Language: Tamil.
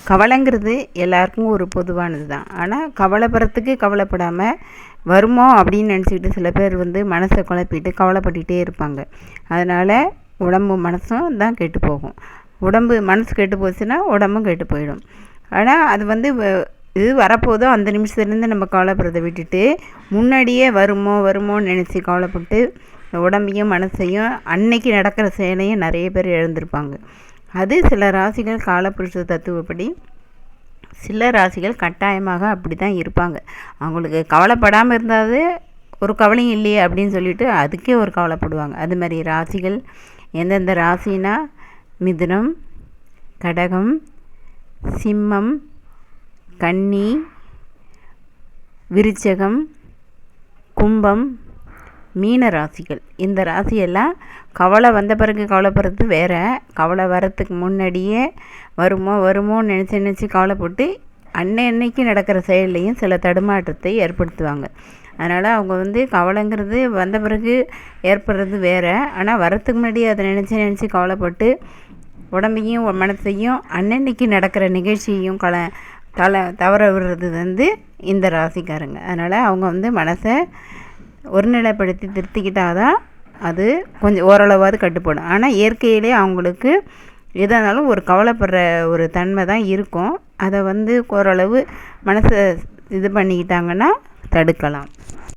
கவலைங்கிறது எல்லாருக்கும் ஒரு பொதுவானது தான். ஆனால் கவலைப்படுறதுக்கு கவலைப்படாமல் வருமோ அப்படின்னு நினச்சிக்கிட்டு சில பேர் மனசை குழப்பிட்டு கவலைப்பட்டுகிட்டே இருப்பாங்க. அதனால் உடம்பு மனசும் தான் கெட்டு போகும். மனசு கெட்டு போச்சுன்னா உடம்பும் கெட்டு போயிடும். ஆனால் அது இது வரப்போதோ அந்த நிமிஷத்துலேருந்து நம்ம கவலைப்படுறதை விட்டுட்டு முன்னாடியே வருமோன்னு நினச்சி கவலைப்பட்டு உடம்பையும் மனசையும் அன்னைக்கு நடக்கிற செயலையும் நிறைய பேர் இழந்திருப்பாங்க. அது சில ராசிகள் காலப்புருஷ தத்துவப்படி சில ராசிகள் கட்டாயமாக அப்படி தான் இருப்பாங்க. அவங்களுக்கு கவலைப்படாமல் இருந்தாது ஒரு கவலையும் இல்லையே அப்படின்னு சொல்லிட்டு அதுக்கே ஒரு கவலைப்படுவாங்க. அது மாதிரி ராசிகள் எந்தெந்த ராசினா மிதுனம், கடகம், சிம்மம், கன்னி, விருச்சகம், கும்பம், மீன ராசிகள். இந்த ராசியெல்லாம் கவலை வந்த பிறகு கவலைப்படுறது வேறு. கவலை வரத்துக்கு முன்னாடியே வருமோன்னு நினச்சி கவலைப்பட்டு அன்னைக்கு நடக்கிற செயல்லையும் சில தடுமாற்றத்தை ஏற்படுத்துவாங்க. அதனால் அவங்க கவலைங்கிறது வந்த பிறகு ஏற்படுறது வேறு. ஆனால் வரத்துக்கு முன்னாடி அதை நினச்சி கவலைப்பட்டு உடம்பையும் மனசையும் அன்னன்னைக்கு நடக்கிற நிகழ்ச்சியையும் தவற விடுறது இந்த ராசிக்காரங்க. அதனால் அவங்க மனசை ஒருநிலைப்படுத்தி திருத்திக்கிட்டால் தான் அது கொஞ்சம் ஓரளவாவது கட்டுப்படும். ஆனால் இயற்கையிலே அவங்களுக்கு எதானாலும் ஒரு கவலைப்படுற ஒரு தன்மை தான் இருக்கும். அதை ஓரளவு மனசை இது பண்ணிக்கிட்டாங்கன்னா தடுக்கலாம்.